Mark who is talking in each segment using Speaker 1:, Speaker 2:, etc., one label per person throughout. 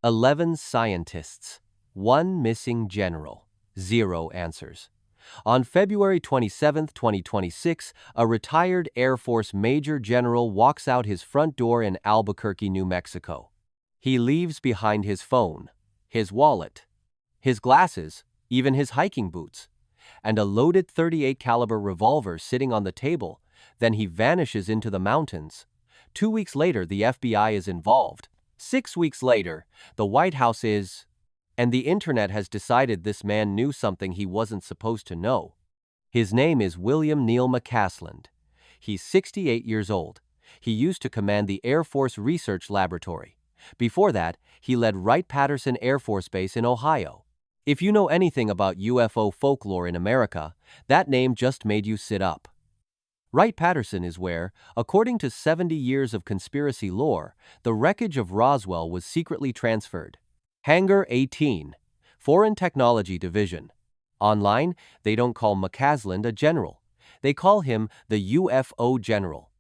Speaker 1: 11 scientists, 1 missing general, 0 answers. On February 27, 2026, a retired Air Force Major General walks out his front door in Albuquerque, New Mexico. He leaves behind his phone, his wallet, his glasses, even his hiking boots, and a loaded .38 caliber revolver sitting on the table. Then he vanishes into the mountains. 2 weeks later, the FBI is involved. 6 weeks later, the White House is, and the internet has decided this man knew something he wasn't supposed to know. His name is William Neal McCasland. He's 68 years old. He used to command the Air Force Research Laboratory. Before that, he led Wright-Patterson Air Force Base in Ohio. If you know anything about UFO folklore in America, that name just made you sit up. Wright-Patterson is where, according to 70 years of conspiracy lore, the wreckage of Roswell was secretly transferred. Hangar 18, Foreign Technology Division. Online, they don't call McCasland a general. They call him the UFO general.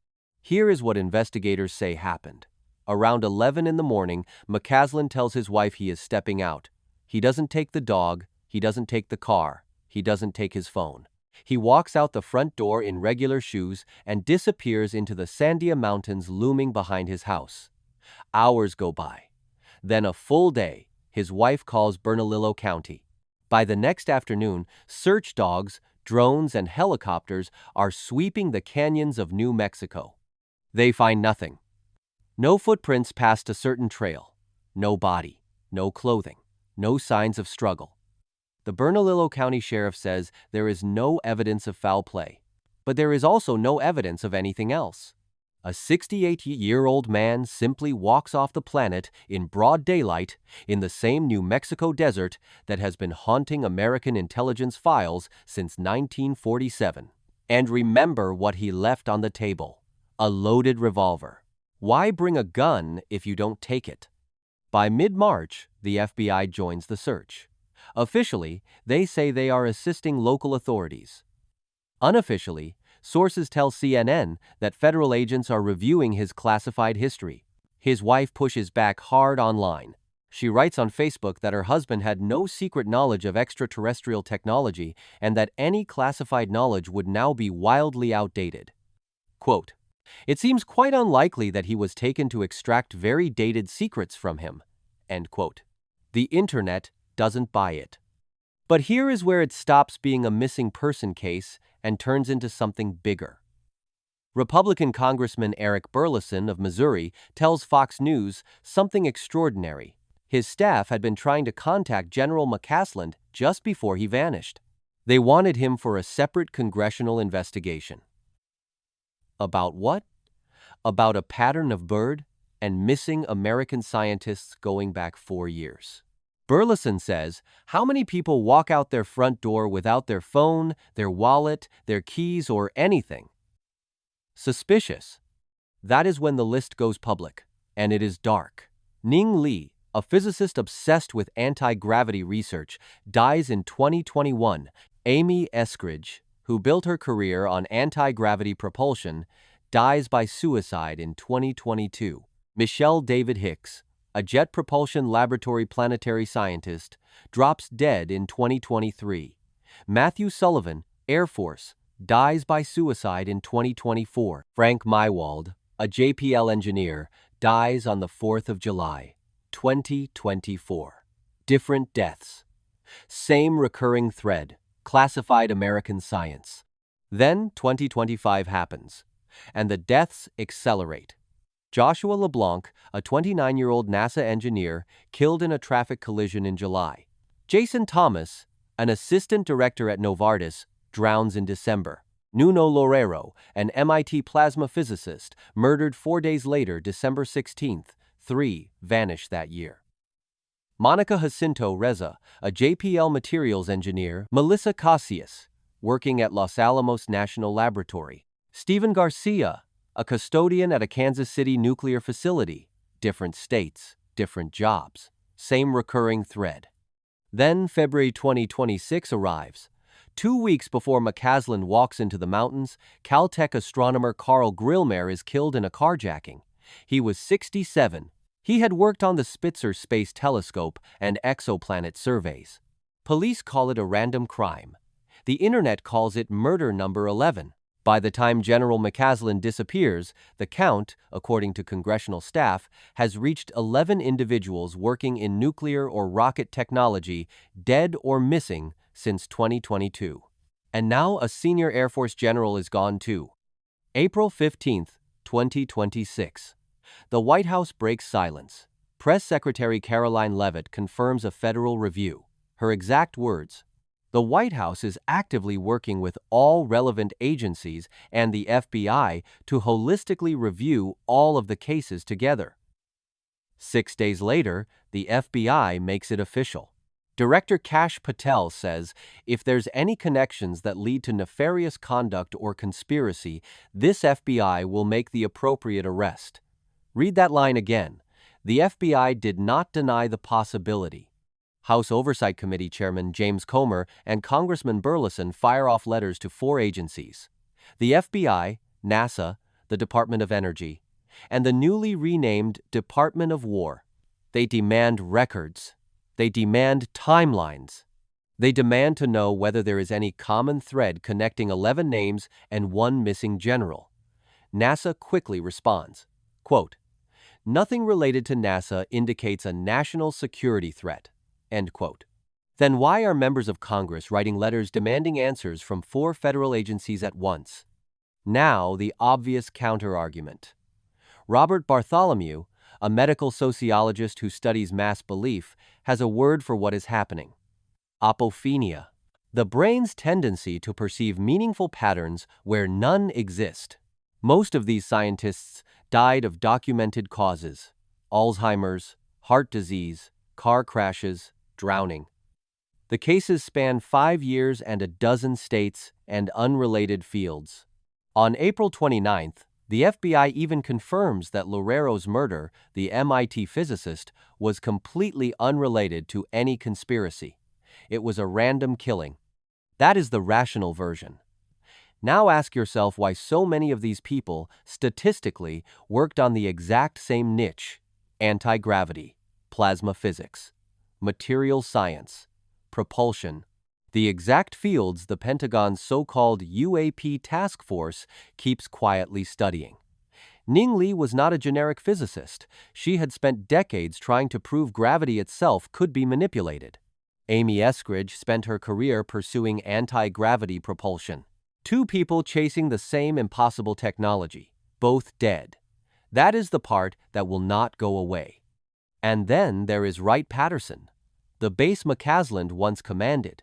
Speaker 1: Here is what investigators say happened. Around 11 in the morning, McCasland tells his wife he is stepping out. He doesn't take the dog, he doesn't take the car, he doesn't take his phone. He walks out the front door in regular shoes and disappears into the Sandia Mountains looming behind his house. Hours go by. Then a full day. His wife calls Bernalillo County. By the next afternoon, search dogs, drones, and helicopters are sweeping the canyons of New Mexico. They find nothing. No footprints past a certain trail. No body. No clothing. No signs of struggle. The Bernalillo County Sheriff says there is no evidence of foul play, but there is also no evidence of anything else. A 68-year-old man simply walks off the planet in broad daylight in the same New Mexico desert that has been haunting American intelligence files since 1947. And remember what he left on the table: a loaded revolver. Why bring a gun if you don't take it? By mid-March, the FBI joins the search. Officially, they say they are assisting local authorities. Unofficially, sources tell CNN that federal agents are reviewing his classified history. His wife pushes back hard online. She writes on Facebook that her husband had no secret knowledge of extraterrestrial technology and that any classified knowledge would now be wildly outdated. Quote, "It seems quite unlikely that he was taken to extract very dated secrets from him." End quote. The internet doesn't buy it. But here is where it stops being a missing person case and turns into something bigger. Republican Congressman Eric Burleson of Missouri tells Fox News something extraordinary. His staff had been trying to contact General McCasland just before he vanished. They wanted him for a separate congressional investigation. About what? About a pattern of bird and missing American scientists going back 4 years. Burleson says, how many people walk out their front door without their phone, their wallet, their keys, or anything? Suspicious. That is when the list goes public, and it is dark. Ning Li, a physicist obsessed with anti-gravity research, dies in 2021. Amy Eskridge, who built her career on anti-gravity propulsion, dies by suicide in 2022. Michelle David Hicks, a Jet Propulsion Laboratory planetary scientist, drops dead in 2023. Matthew Sullivan, Air Force, dies by suicide in 2024. Frank Mywald, a JPL engineer, dies on the 4th of July, 2024. Different deaths. Same recurring thread, classified American science. Then 2025 happens, and the deaths accelerate. Joshua LeBlanc, a 29-year-old NASA engineer, killed in a traffic collision in July. Jason Thomas, an assistant director at Novartis, drowns in December. Nuno Loureiro, an MIT plasma physicist, murdered 4 days later, December 16th. 3 vanished that year. Monica Jacinto Reza, a JPL materials engineer. Melissa Casillas, working at Los Alamos National Laboratory. Stephen Garcia, a custodian at a Kansas City nuclear facility. Different states, different jobs, same recurring thread. Then February 2026 arrives. 2 weeks before McCasland walks into the mountains, Caltech astronomer Carl Grillmer is killed in a carjacking. He was 67. He had worked on the Spitzer Space Telescope and exoplanet surveys. Police call it a random crime. The internet calls it murder number 11. By the time General McCaslin disappears, the count, according to congressional staff, has reached 11 individuals working in nuclear or rocket technology, dead or missing since 2022. And now a senior Air Force general is gone too. April 15, 2026. The White House breaks silence. Press Secretary Caroline Leavitt confirms a federal review. Her exact words: "The White House is actively working with all relevant agencies and the FBI to holistically review all of the cases together." 6 days later, the FBI makes it official. Director Kash Patel says if there's any connections that lead to nefarious conduct or conspiracy, this FBI will make the appropriate arrest. Read that line again. The FBI did not deny the possibility. House Oversight Committee Chairman James Comer and Congressman Burleson fire off letters to 4 agencies: the FBI, NASA, the Department of Energy, and the newly renamed Department of War. They demand records. They demand timelines. They demand to know whether there is any common thread connecting 11 names and 1 missing general. NASA quickly responds, quote, "Nothing related to NASA indicates a national security threat." End quote. Then why are members of Congress writing letters demanding answers from 4 federal agencies at once? Now the obvious counter-argument. Robert Bartholomew, a medical sociologist who studies mass belief, has a word for what is happening: apophenia, the brain's tendency to perceive meaningful patterns where none exist. Most of these scientists died of documented causes: Alzheimer's, heart disease, car crashes, drowning. The cases span 5 years and a dozen states and unrelated fields. On April 29th, the FBI even confirms that Loureiro's murder, the MIT physicist, was completely unrelated to any conspiracy. It was a random killing. That is the rational version. Now ask yourself why so many of these people, statistically, worked on the exact same niche: anti-gravity, plasma physics, material science, propulsion, the exact fields the Pentagon's so-called UAP task force keeps quietly studying. Ning Li was not a generic physicist. She had spent decades trying to prove gravity itself could be manipulated. Amy Eskridge spent her career pursuing anti-gravity propulsion. 2 people chasing the same impossible technology, both dead. That is the part that will not go away. And then there is Wright-Patterson, the base McCaslin once commanded.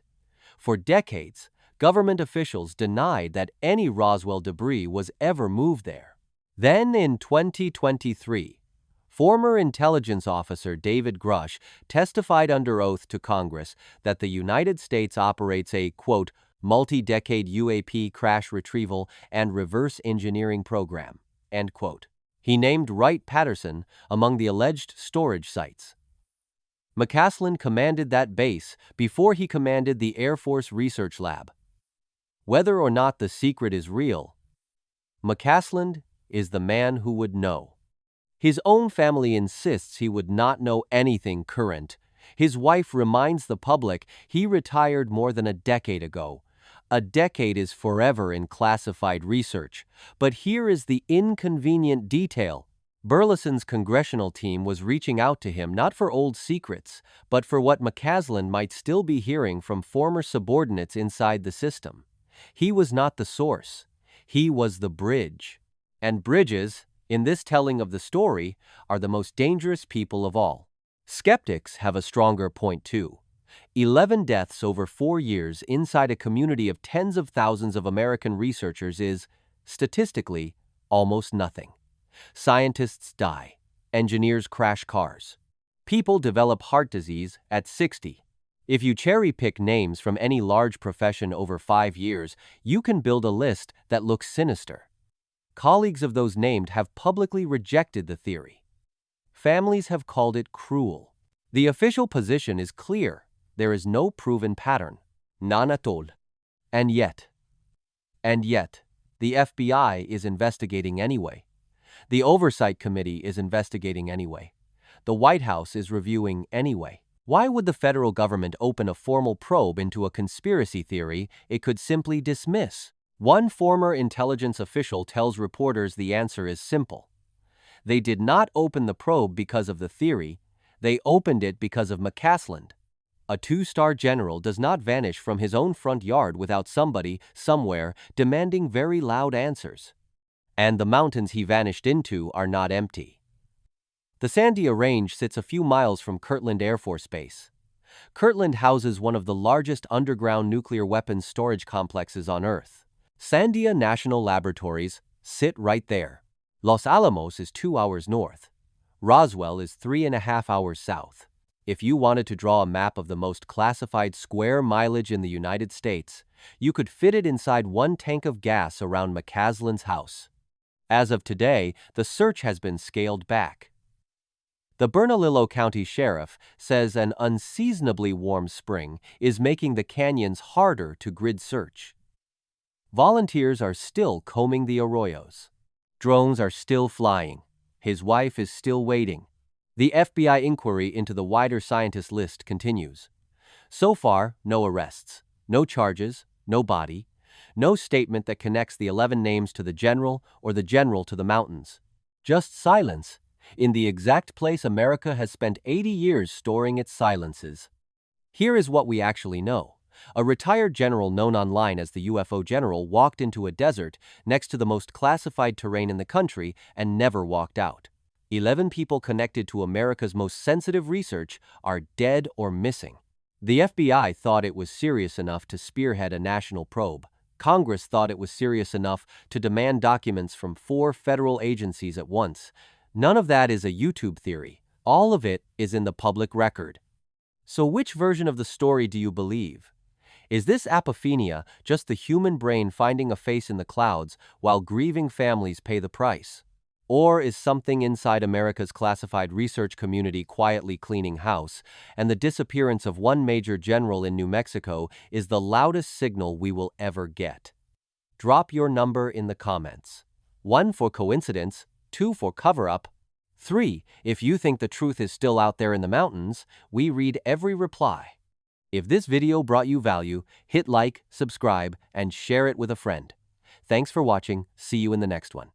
Speaker 1: For decades, government officials denied that any Roswell debris was ever moved there. Then in 2023, former intelligence officer David Grush testified under oath to Congress that the United States operates a, quote, multi-decade UAP crash retrieval and reverse engineering program, end quote. He named Wright-Patterson among the alleged storage sites. McCaslin commanded that base before he commanded the Air Force Research Lab. Whether or not the secret is real, McCaslin is the man who would know. His own family insists he would not know anything current. His wife reminds the public he retired more than a decade ago. A decade is forever in classified research. But here is the inconvenient detail. Burleson's congressional team was reaching out to him not for old secrets, but for what McCaslin might still be hearing from former subordinates inside the system. He was not the source. He was the bridge. And bridges, in this telling of the story, are the most dangerous people of all. Skeptics have a stronger point too. 11 deaths over 4 years inside a community of tens of thousands of American researchers is, statistically, almost nothing. Scientists die. Engineers crash cars. People develop heart disease at 60. If you cherry-pick names from any large profession over 5 years, you can build a list that looks sinister. Colleagues of those named have publicly rejected the theory. Families have called it cruel. The official position is clear. There is no proven pattern. None at all. And yet, the FBI is investigating anyway. The Oversight Committee is investigating anyway. the White House is reviewing anyway. Why would the federal government open a formal probe into a conspiracy theory it could simply dismiss? One former intelligence official tells reporters the answer is simple. They did not open the probe because of the theory, they opened it because of McCasland. A two-star general does not vanish from his own front yard without somebody, somewhere, demanding very loud answers. And the mountains he vanished into are not empty. The Sandia Range sits a few miles from Kirtland Air Force Base. Kirtland houses one of the largest underground nuclear weapons storage complexes on Earth. Sandia National Laboratories sit right there. Los Alamos is 2 hours north. Roswell is 3.5 hours south. If you wanted to draw a map of the most classified square mileage in the United States, you could fit it inside one tank of gas around McCasland's house. As of today, the search has been scaled back. The Bernalillo County Sheriff says an unseasonably warm spring is making the canyons harder to grid search. Volunteers are still combing the arroyos. Drones are still flying. His wife is still waiting. The FBI inquiry into the wider scientist list continues. So far, no arrests, no charges, no body, no statement that connects the 11 names to the general or the general to the mountains. Just silence, in the exact place America has spent 80 years storing its silences. Here is what we actually know. A retired general known online as the UFO general walked into a desert next to the most classified terrain in the country and never walked out. 11 people connected to America's most sensitive research are dead or missing. The FBI thought it was serious enough to spearhead a national probe. Congress thought it was serious enough to demand documents from 4 federal agencies at once. None of that is a YouTube theory. All of it is in the public record. So which version of the story do you believe? Is this apophenia just the human brain finding a face in the clouds while grieving families pay the price? Or is something inside America's classified research community quietly cleaning house, and the disappearance of one major general in New Mexico is the loudest signal we will ever get? Drop your number in the comments. 1 for coincidence, 2 for cover-up, 3 if you think the truth is still out there in the mountains. We read every reply. If this video brought you value, hit like, subscribe, and share it with a friend. Thanks for watching. See you in the next one.